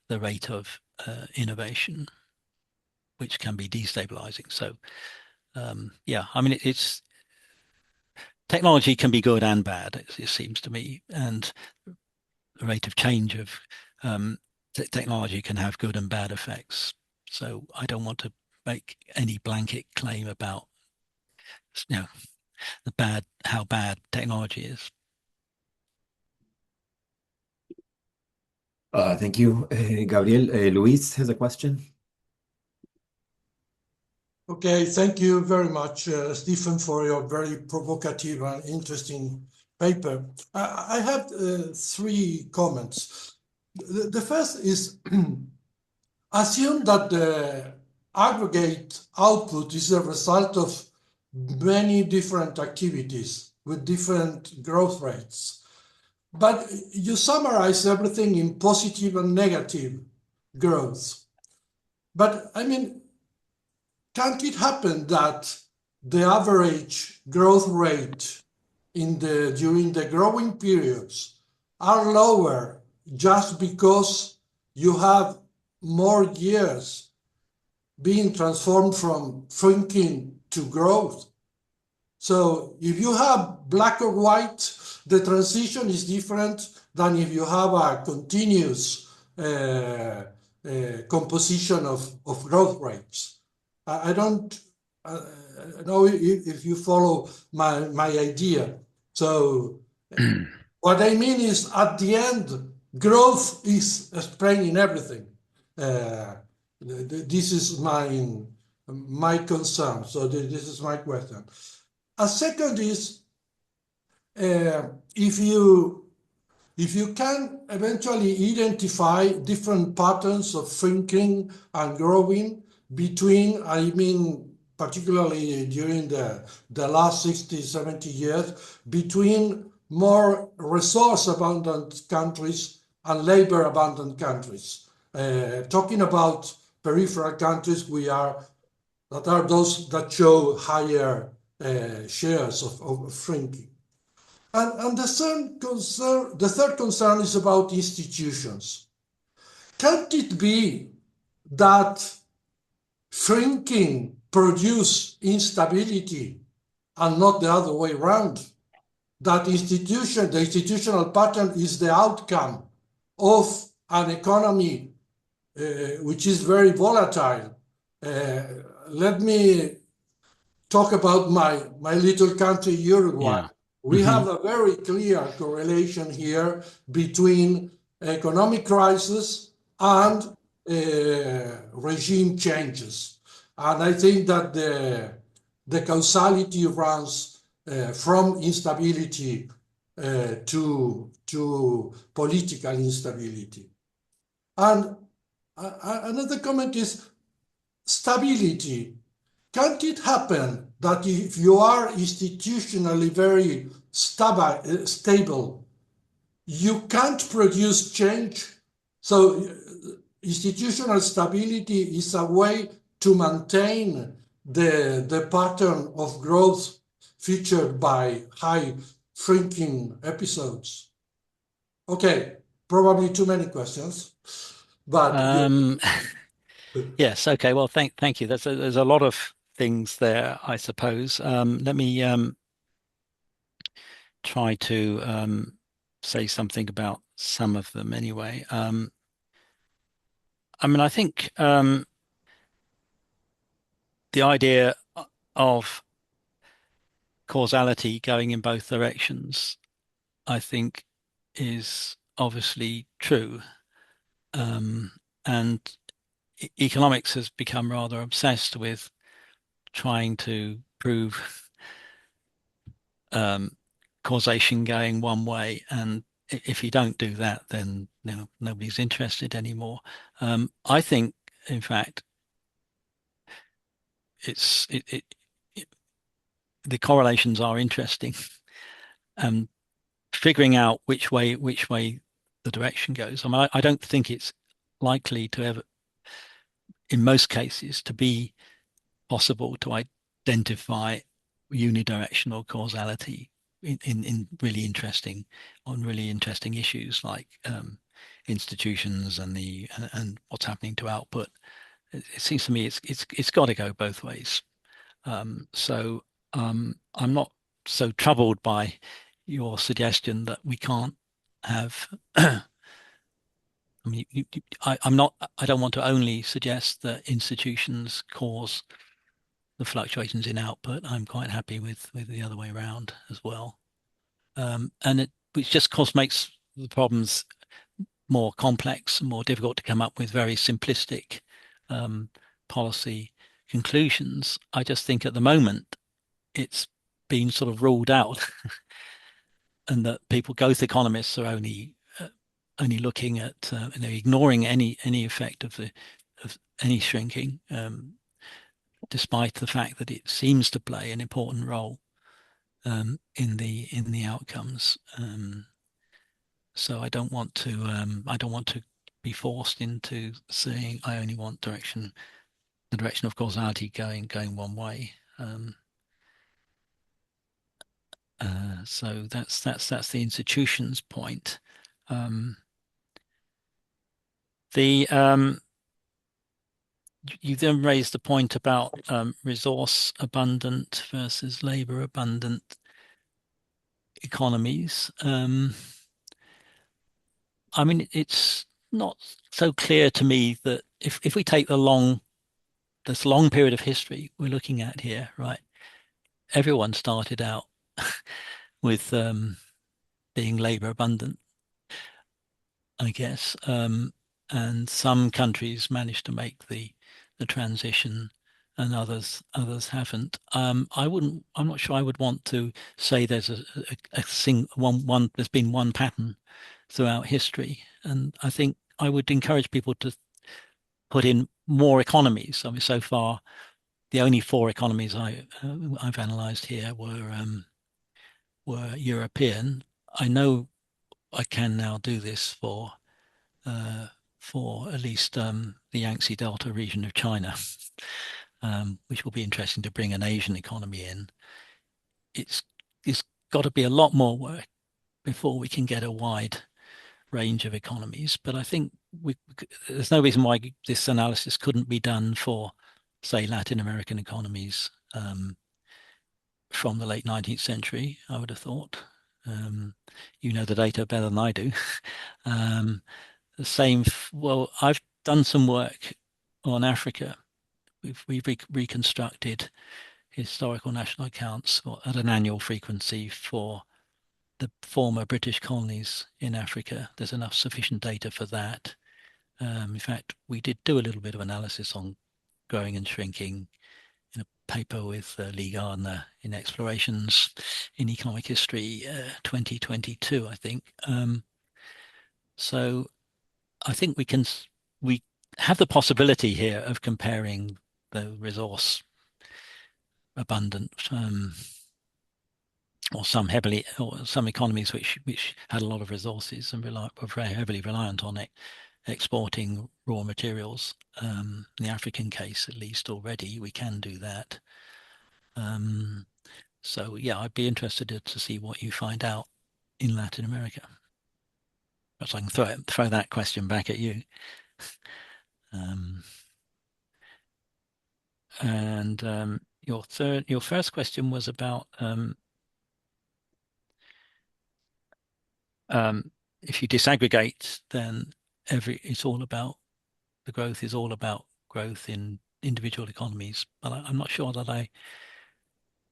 the rate of innovation, which can be destabilizing. So, yeah, I mean, it's technology can be good and bad, it seems to me, and the rate of change of technology can have good and bad effects. So I don't want to make any blanket claim about how bad technology is. Thank you, Gabriel. Luis has a question. Okay, thank you very much, Stephen, for your very provocative and interesting paper. I have three comments. The first is assume that the aggregate output is a result of many different activities with different growth rates. But you summarize everything in positive and negative growth. But I mean, can't it happen that the average growth rate during the growing periods are lower just because you have more years being transformed from shrinking to growth? So if you have black or white, the transition is different than if you have a continuous composition of growth rates. I don't know if you follow my idea. So what I mean is, at the end, growth is explaining everything. This is my concern. So this is my question. A second is, if you can eventually identify different patterns of shrinking and growing between, I mean, particularly during the last 60, 70 years, between more resource-abundant countries and labor-abundant countries. Talking about peripheral countries, that are those that show higher shares of shrinking. And the third concern is about institutions. Can't it be that shrinking produces instability and not the other way around? That the institutional pattern is the outcome of an economy which is very volatile. Let me talk about my little country, Uruguay. We have a very clear correlation here between economic crisis and regime changes. And I think that the causality runs from instability to political instability. And another comment is stability. Can't it happen that if you are institutionally very stable, you can't produce change? So institutional stability is a way to maintain the pattern of growth featured by high shrinking episodes. Okay, probably too many questions, but yes. Okay. Well, thank you. There's a lot of things there, I suppose. Let me try to say something about some of them anyway. I mean, I think the idea of causality going in both directions, I think, is obviously true. And economics has become rather obsessed with trying to prove causation going one way, and if you don't do that, then nobody's interested anymore. I think, in fact, the correlations are interesting, and figuring out which way the direction goes. I mean, I don't think it's likely to ever, in most cases, to be possible to identify unidirectional causality in really interesting issues like institutions and what's happening to output. It seems to me it's got to go both ways. So I'm not so troubled by your suggestion that we can't have. I mean, I don't want to only suggest that institutions cause the fluctuations in output. I'm quite happy with the other way around as well. Which just, of course, makes the problems more complex and more difficult to come up with very simplistic policy conclusions. I just think at the moment it's been sort of ruled out and that growth economists are only looking at ignoring any effect of any shrinking, despite the fact that it seems to play an important role in the outcomes. So I don't want to be forced into saying I only want the direction of causality going one way. So that's the institution's point. You then raised the point about resource abundant versus labor abundant economies. I mean, it's not so clear to me that if we take this long period of history we're looking at here, right? Everyone started out with being labor abundant, I guess, and some countries managed to make the transition, and others haven't. I'm not sure I would want to say there's there's been one pattern throughout history, and I think I would encourage people to put in more economies. I mean, so far, the only 4 economies I've analysed here were European. I know I can now do this for at least the Yangtze Delta region of China, which will be interesting to bring an Asian economy in. It's got to be a lot more work before we can get a wide range of economies. But I think there's no reason why this analysis couldn't be done for, say, Latin American economies from the late 19th century, I would have thought. You know the data better than I do. The same, well, I've done some work on Africa. We've reconstructed historical national accounts at an annual frequency for the former British colonies in Africa. There's enough sufficient data for that. In fact, we did do a little bit of analysis on growing and shrinking in a paper with Lee Gardner in Explorations in Economic History 2022, I think. So I think we have the possibility here of comparing the resource abundant or some economies which had a lot of resources and were very heavily reliant on it exporting raw materials. In the African case, at least already, we can do that. So yeah, I'd be interested to see what you find out in Latin America. Perhaps I can throw that question back at you. Your first question was about if you disaggregate, then it's all about the growth is all about growth in individual economies. But I'm not sure that I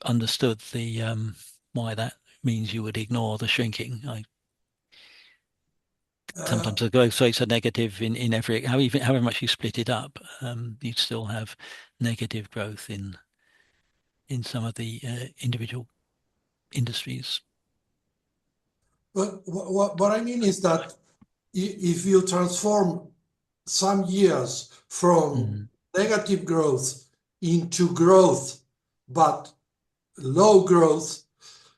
understood the why that means you would ignore the shrinking. Sometimes the growth rates are negative in every, however much you split it up, you'd still have negative growth in some of the individual industries. But what I mean is that if you transform some years from negative growth into growth, but low growth,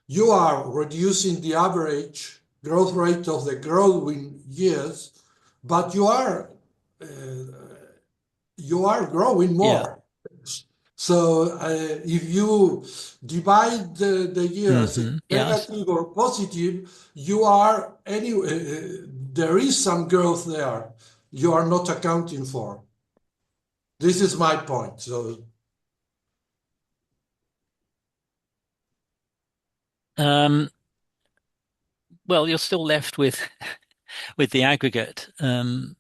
you are reducing the average growth rate of the growing years, but you are growing more. Yeah. So if you divide the years in negative or positive, you are there is some growth there you are not accounting for. This is my point. So well, you're still left with the aggregate, and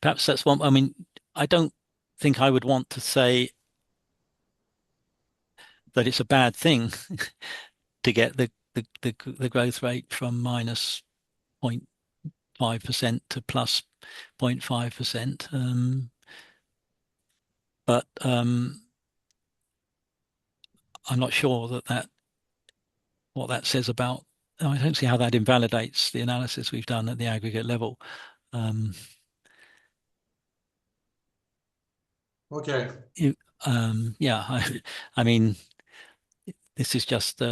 perhaps that's one. I mean, I don't think I would want to say that it's a bad thing to get the growth rate from minus 0.5% to plus 0.5%. But I'm not sure what that says about. I don't see how that invalidates the analysis we've done at the aggregate level. Okay. Yeah, I mean, this is just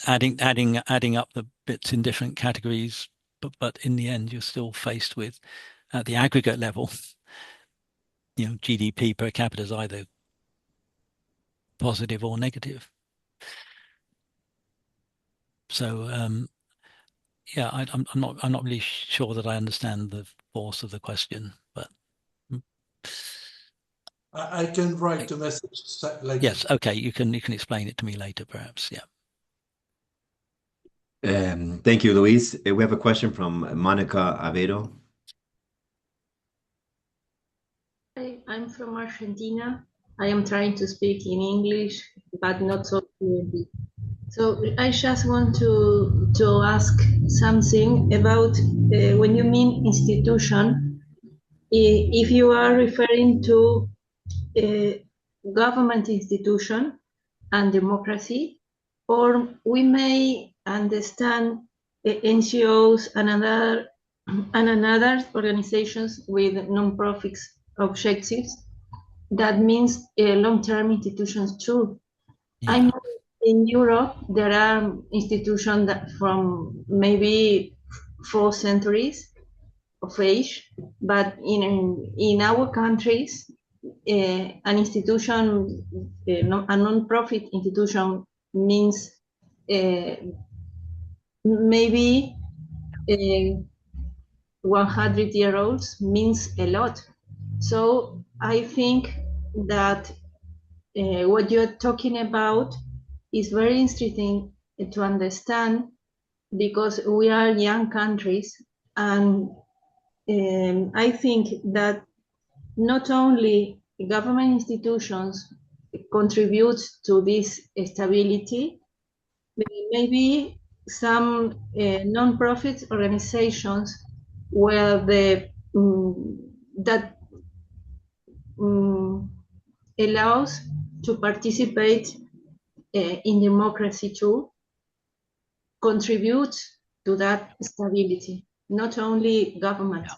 adding up the bits in different categories, but in the end, you're still faced with, at the aggregate level, GDP per capita is either positive or negative. So yeah, I'm not really sure that I understand the force of the question, but I can write a message later. Yes, okay, you can explain it to me later, perhaps. Yeah. Thank you, Luis. We have a question from Monica Avedo. Hi, I'm from Argentina. I am trying to speak in English, but not so clearly. So I just want to ask something about when you mean institution, if you are referring to government institution and democracy, or we may understand NGOs and other organizations with non-profit objectives. That means long-term institutions too. Yeah. I know in Europe there are institutions that from maybe 4 centuries of age, but in our countries, an institution, a non-profit institution means maybe 100-year-olds means a lot. So I think that what you're talking about is very interesting to understand, because we are young countries, and I think that not only government institutions contribute to this stability, maybe some non-profit organizations where that allows to participate in democracy too, contribute to that stability, not only government.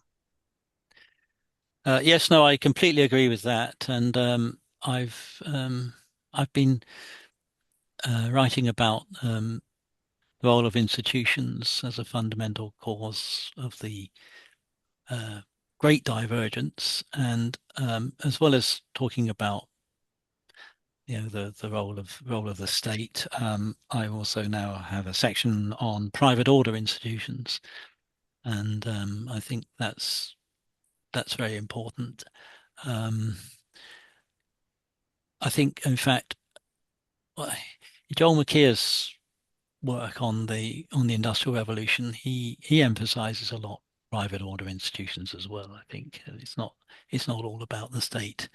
Yes, no, I completely agree with that, and I've been writing about the role of institutions as a fundamental cause of the great divergence, and as well as talking about the role of the state. I also now have a section on private order institutions, and I think that's very important. I think, in fact, Joel McKeer's work on the Industrial Revolution, he emphasizes a lot private order institutions as well. I think it's not all about the state.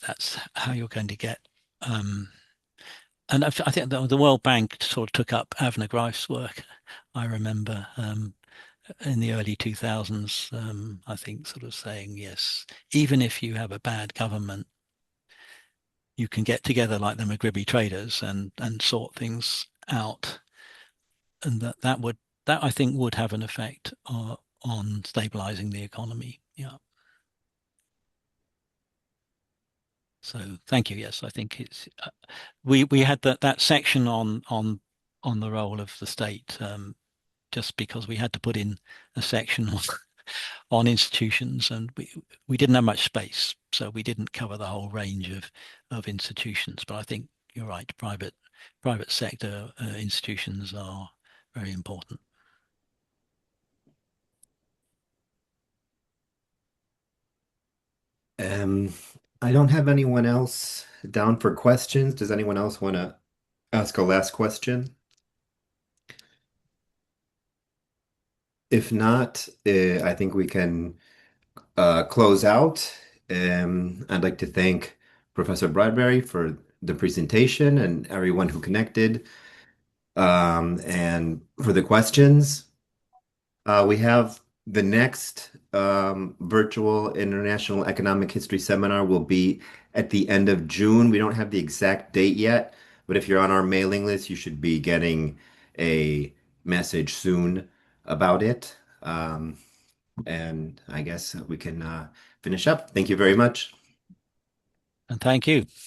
That's how you're going to get. And I think the World Bank sort of took up Avner Greif's work. I remember in the early 2000s, I think, sort of saying, yes, even if you have a bad government, you can get together like the Maghreb traders and sort things out, and that I think would have an effect on stabilizing the economy. Yeah. So thank you. Yes, I think it's we had that section on the role of the state, just because we had to put in a section on institutions, and we didn't have much space, so we didn't cover the whole range of institutions. But I think you're right. Private sector institutions are very important. I don't have anyone else down for questions. Does anyone else want to ask a last question? If not, I think we can close out. I'd like to thank Professor Broadberry for the presentation and everyone who connected, and for the questions. We have the next virtual International Economic History Seminar will be at the end of June. We don't have the exact date yet, but if you're on our mailing list, you should be getting a message soon about it. And I guess we can finish up. Thank you very much. And thank you.